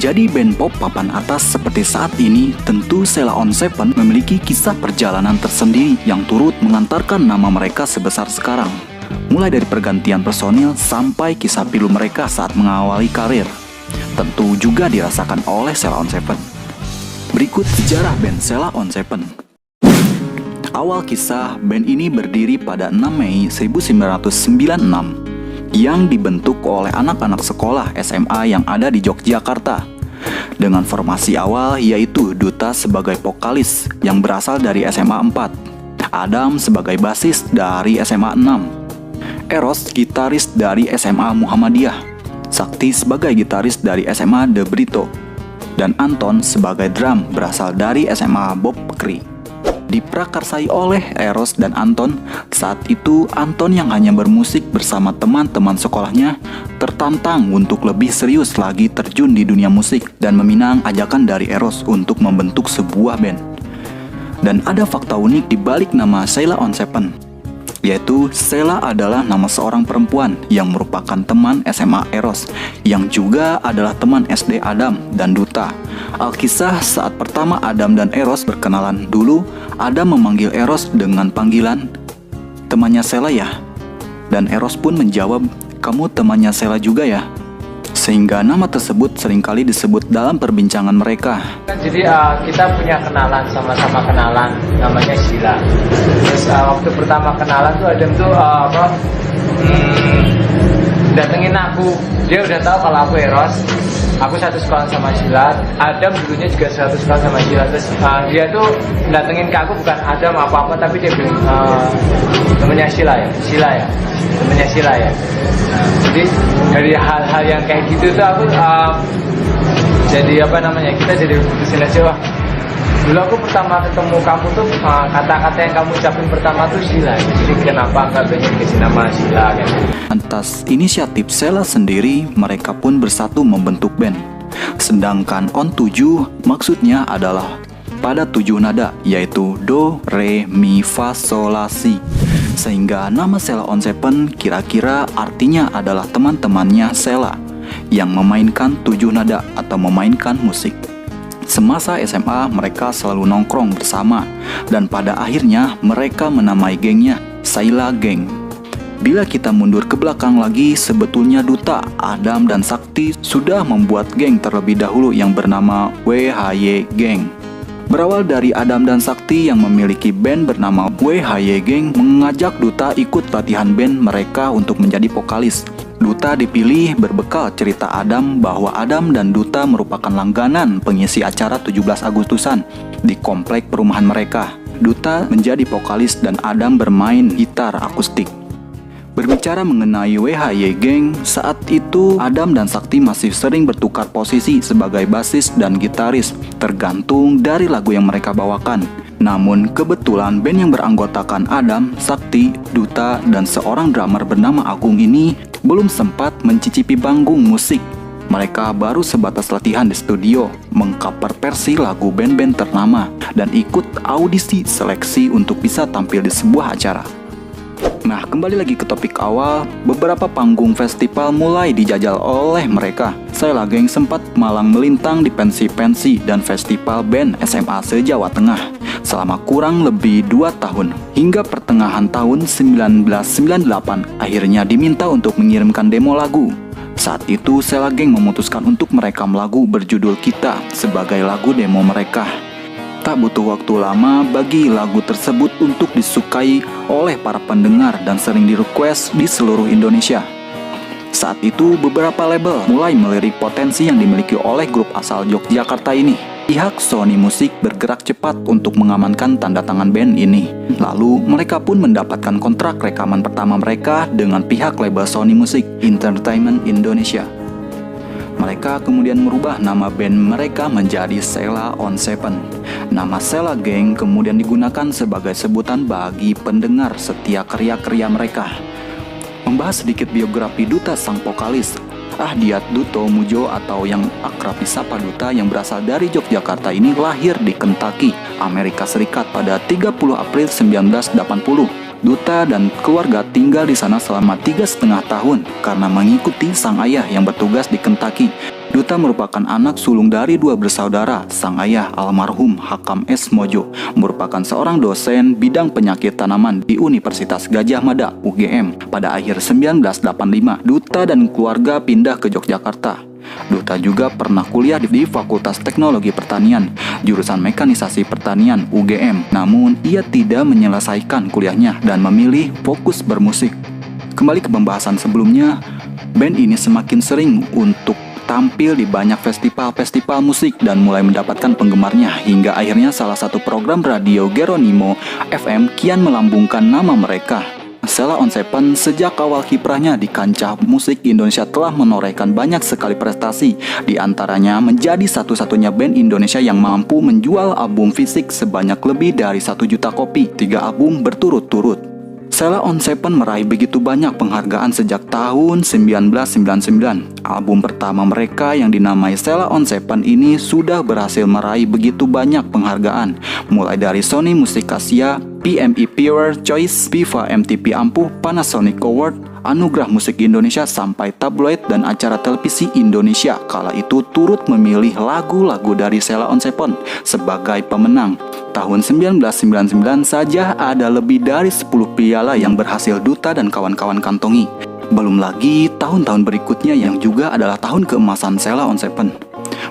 Menjadi band pop papan atas seperti saat ini, tentu Sheila on 7 memiliki kisah perjalanan tersendiri yang turut mengantarkan nama mereka sebesar sekarang. Mulai dari pergantian personil sampai kisah pilu mereka saat mengawali karir, tentu juga dirasakan oleh Sheila on 7. Berikut sejarah band Sheila on 7. Awal kisah, band ini berdiri pada 6 Mei 1996 yang dibentuk oleh anak-anak sekolah SMA yang ada di Yogyakarta. Dengan formasi awal yaitu Duta sebagai vokalis yang berasal dari SMA 4, Adam sebagai basis dari SMA 6, Eros gitaris dari SMA Muhammadiyah, Sakti sebagai gitaris dari SMA The Brito, dan Anton sebagai drum berasal dari SMA Bob Kri. Diprakarsai oleh Eros dan Anton, saat itu Anton yang hanya bermusik bersama teman-teman sekolahnya tertantang untuk lebih serius lagi terjun di dunia musik dan meminang ajakan dari Eros untuk membentuk sebuah band. Dan ada fakta unik di balik nama Sheila on 7, yaitu Sheila adalah nama seorang perempuan yang merupakan teman SMA Eros, yang juga adalah teman SD Adam dan Duta. Alkisah saat pertama Adam dan Eros berkenalan dulu, Adam memanggil Eros dengan panggilan, "Temannya Sheila ya?" Dan Eros pun menjawab, "Kamu temannya Sheila juga ya?" Sehingga nama tersebut seringkali disebut dalam perbincangan mereka. Jadi kita punya kenalan, sama-sama kenalan, namanya Sheila. Terus waktu pertama kenalan tuh Adam tuh datengin aku. Dia udah tahu kalau aku Eros. Aku satu sekolah sama Sheila. Adam dulunya juga satu sekolah sama Sheila. Terus dia tuh datengin ke aku bukan Adam apa-apa, tapi dia bilang temennya Sheila ya, temennya Sheila ya. Jadi dari hal-hal yang kayak gitu tuh aku jadi kita jadi putusin aja, wah dulu aku pertama ketemu kamu tuh kata-kata yang kamu ucapin pertama tuh Sheila. Jadi kenapa nggak pengen kasih nama Sheila kan? Atas inisiatif Sheila sendiri, mereka pun bersatu membentuk band. Sedangkan on 7 maksudnya adalah pada 7 nada, yaitu Do, Re, Mi, Fa, Sol, La, Si. Sehingga nama Sheila on 7 kira-kira artinya adalah teman-temannya Sheila yang memainkan 7 nada atau memainkan musik. Semasa SMA mereka selalu nongkrong bersama, dan pada akhirnya mereka menamai gengnya Sheila Gang. Bila kita mundur ke belakang lagi, sebetulnya Duta, Adam, dan Sakti sudah membuat geng terlebih dahulu yang bernama WHY Gang. Berawal dari Adam dan Sakti yang memiliki band bernama WHY Gang mengajak Duta ikut latihan band mereka untuk menjadi vokalis. Duta dipilih berbekal cerita Adam bahwa Adam dan Duta merupakan langganan pengisi acara 17 Agustusan di komplek perumahan mereka. Duta menjadi vokalis dan Adam bermain gitar akustik. Berbicara mengenai WHY Gang, saat itu Adam dan Sakti masih sering bertukar posisi sebagai basis dan gitaris, tergantung dari lagu yang mereka bawakan. Namun kebetulan band yang beranggotakan Adam, Sakti, Duta, dan seorang drummer bernama Agung ini belum sempat mencicipi panggung musik. Mereka baru sebatas latihan di studio, mengcover versi lagu band-band ternama, dan ikut audisi seleksi untuk bisa tampil di sebuah acara. Nah, kembali lagi ke topik awal, beberapa panggung festival mulai dijajal oleh mereka. Sheila Gang sempat malang melintang di pensi-pensi dan festival band SMA se-Jawa Tengah selama kurang lebih 2 tahun. Hingga pertengahan tahun 1998, akhirnya diminta untuk mengirimkan demo lagu. Saat itu Sheila Gang memutuskan untuk merekam lagu berjudul Kita sebagai lagu demo mereka. Tak butuh waktu lama bagi lagu tersebut untuk disukai oleh para pendengar dan sering di-request di seluruh Indonesia. Saat itu beberapa label mulai melirik potensi yang dimiliki oleh grup asal Yogyakarta ini. Pihak Sony Music bergerak cepat untuk mengamankan tanda tangan band ini. Lalu mereka pun mendapatkan kontrak rekaman pertama mereka dengan pihak label Sony Music Entertainment Indonesia. Mereka kemudian merubah nama band mereka menjadi Sheila on 7. Nama Sheila Gang kemudian digunakan sebagai sebutan bagi pendengar setia karya-karya mereka. Membahas sedikit biografi Duta sang vokalis, Ahdiat Duto Mujo atau yang akrab disapa Duta yang berasal dari Yogyakarta ini lahir di Kentucky, Amerika Serikat pada 30 April 1980. Duta dan keluarga tinggal di sana selama 3,5 tahun karena mengikuti sang ayah yang bertugas di Kentucky. Duta merupakan anak sulung dari dua bersaudara. Sang ayah almarhum Hakam S. Mojo merupakan seorang dosen bidang penyakit tanaman di Universitas Gadjah Mada UGM. Pada akhir 1985, Duta dan keluarga pindah ke Yogyakarta. Duta juga pernah kuliah di Fakultas Teknologi Pertanian, jurusan Mekanisasi Pertanian UGM. Namun, ia tidak menyelesaikan kuliahnya dan memilih fokus bermusik. Kembali ke pembahasan sebelumnya, band ini semakin sering untuk tampil di banyak festival-festival musik dan mulai mendapatkan penggemarnya hingga akhirnya salah satu program radio Geronimo FM kian melambungkan nama mereka. Sheila on 7 sejak awal kiprahnya di kancah musik Indonesia telah menorehkan banyak sekali prestasi. Di antaranya menjadi satu-satunya band Indonesia yang mampu menjual album fisik sebanyak lebih dari 1 juta kopi, 3 album berturut-turut. Sheila on 7 meraih begitu banyak penghargaan sejak tahun 1999. Album pertama mereka yang dinamai Sheila on 7 ini sudah berhasil meraih begitu banyak penghargaan, mulai dari Sony Music Asia, PMI Pure Choice, Viva MTV Ampuh, Panasonic Award, Anugerah Musik Indonesia, sampai tabloid dan acara televisi Indonesia kala itu turut memilih lagu-lagu dari Sheila on 7 sebagai pemenang. Tahun 1999 saja ada lebih dari 10 piala yang berhasil Duta dan kawan-kawan kantongi. Belum lagi tahun-tahun berikutnya yang juga adalah tahun keemasan Sheila on 7.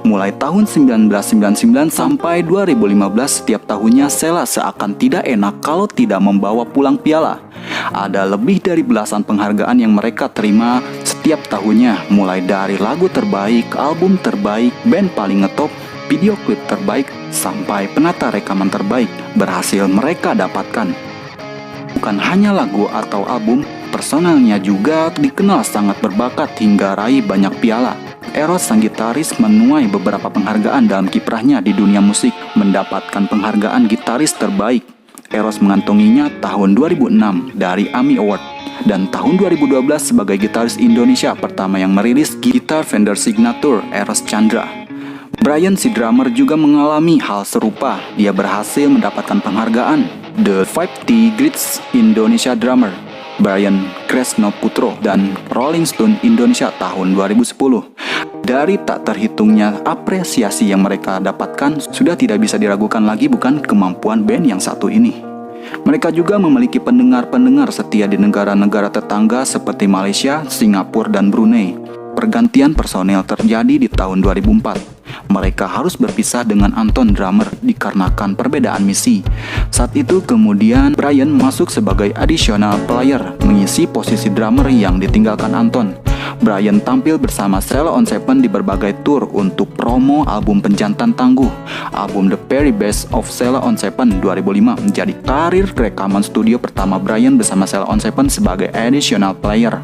Mulai tahun 1999 sampai 2015, setiap tahunnya Sheila seakan tidak enak kalau tidak membawa pulang piala. Ada lebih dari belasan penghargaan yang mereka terima setiap tahunnya, mulai dari lagu terbaik, album terbaik, band paling ngetop, video klip terbaik, sampai penata rekaman terbaik berhasil mereka dapatkan. Bukan hanya lagu atau album, personelnya juga dikenal sangat berbakat hingga raih banyak piala. Eros sang gitaris menuai beberapa penghargaan dalam kiprahnya di dunia musik, mendapatkan penghargaan gitaris terbaik. Eros mengantonginya tahun 2006 dari AMI Award dan tahun 2012 sebagai gitaris Indonesia pertama yang merilis gitar Fender Signature Eros Chandra. Brian si drummer juga mengalami hal serupa. Dia berhasil mendapatkan penghargaan The 50 Greats Indonesia Drummer Brian Kresno Putro dan Rolling Stone Indonesia tahun 2010. Dari tak terhitungnya apresiasi yang mereka dapatkan, sudah tidak bisa diragukan lagi bukan kemampuan band yang satu ini. Mereka juga memiliki pendengar-pendengar setia di negara-negara tetangga seperti Malaysia, Singapura, dan Brunei. Pergantian personel terjadi di tahun 2004. Mereka harus berpisah dengan Anton drummer dikarenakan perbedaan misi. Saat itu kemudian Brian masuk sebagai additional player mengisi posisi drummer yang ditinggalkan Anton. Brian tampil bersama Sheila on 7 di berbagai tour untuk promo album Penjantan Tangguh. Album The Very Best of Sheila on 7 2005 menjadi karir rekaman studio pertama Brian bersama Sheila on 7 sebagai additional player.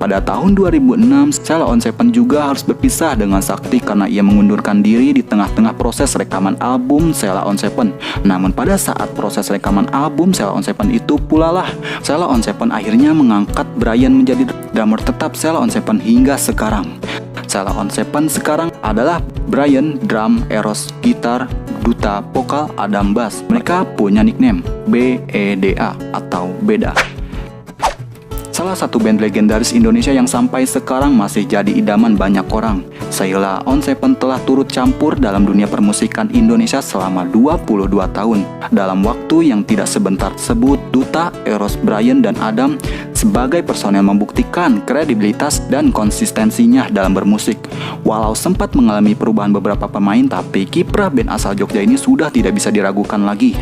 Pada tahun 2006, Sheila on 7 juga harus berpisah dengan Sakti karena ia mengundurkan diri di tengah-tengah proses rekaman album Sheila on 7. Namun pada saat proses rekaman album Sheila on 7 itu pula lah Sheila on 7 akhirnya mengangkat Brian menjadi drummer tetap Sheila on 7 hingga sekarang. Sheila on 7 sekarang adalah Brian drum, Eros gitar, Duta vokal, Adam bass. Mereka punya nickname BEDA atau Beda. Salah satu band legendaris Indonesia yang sampai sekarang masih jadi idaman banyak orang. Sheila on 7 telah turut campur dalam dunia permusikan Indonesia selama 22 tahun. Dalam waktu yang tidak sebentar tersebut, Duta, Eros, Brian, dan Adam sebagai personel membuktikan kredibilitas dan konsistensinya dalam bermusik. Walau sempat mengalami perubahan beberapa pemain, tapi kiprah band asal Jogja ini sudah tidak bisa diragukan lagi.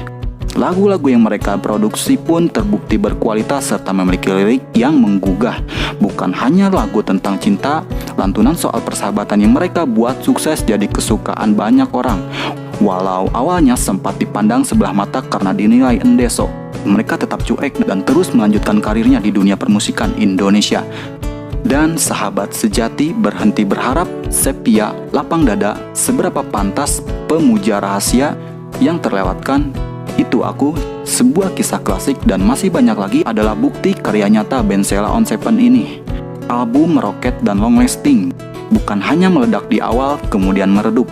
Lagu-lagu yang mereka produksi pun terbukti berkualitas serta memiliki lirik yang menggugah. Bukan hanya lagu tentang cinta, lantunan soal persahabatan yang mereka buat sukses jadi kesukaan banyak orang. Walau awalnya sempat dipandang sebelah mata karena dinilai endeso, mereka tetap cuek dan terus melanjutkan karirnya di dunia permusikan Indonesia. Dan sahabat sejati berhenti berharap, sepia, lapang dada, seberapa pantas pemuja rahasia yang terlewatkan. Itu Aku, sebuah kisah klasik dan masih banyak lagi adalah bukti karya nyata band Sheila on 7 ini. Album meroket dan long lasting, bukan hanya meledak di awal kemudian meredup.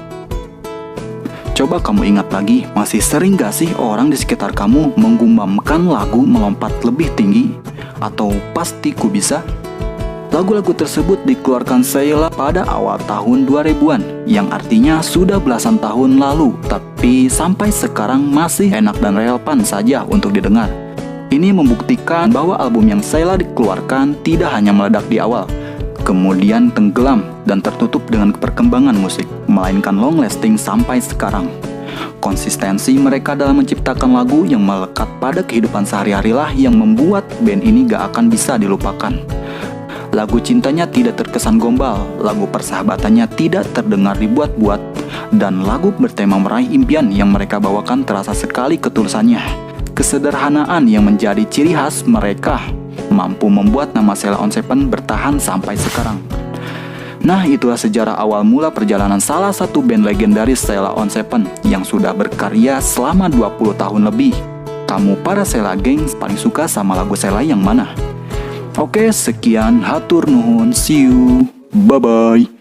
Coba kamu ingat lagi, masih sering gak sih orang di sekitar kamu menggumamkan lagu Melompat Lebih Tinggi atau Pasti Ku Bisa? Lagu-lagu tersebut dikeluarkan Sheila pada awal tahun 2000-an, yang artinya sudah belasan tahun lalu, tapi sampai sekarang masih enak dan relevan saja untuk didengar. Ini membuktikan bahwa album yang Sheila dikeluarkan tidak hanya meledak di awal, kemudian tenggelam dan tertutup dengan perkembangan musik, melainkan long lasting sampai sekarang. Konsistensi mereka dalam menciptakan lagu yang melekat pada kehidupan sehari-hari lah yang membuat band ini gak akan bisa dilupakan. Lagu cintanya tidak terkesan gombal, lagu persahabatannya tidak terdengar dibuat-buat, dan lagu bertema meraih impian yang mereka bawakan terasa sekali ketulusannya. Kesederhanaan yang menjadi ciri khas mereka mampu membuat nama Sheila on 7 bertahan sampai sekarang. Nah, itulah sejarah awal mula perjalanan salah satu band legendaris Sheila on 7 yang sudah berkarya selama 20 tahun lebih. Kamu para Sheila gengs paling suka sama lagu Sheila yang mana? Oke, sekian, hatur nuhun, see you, bye-bye.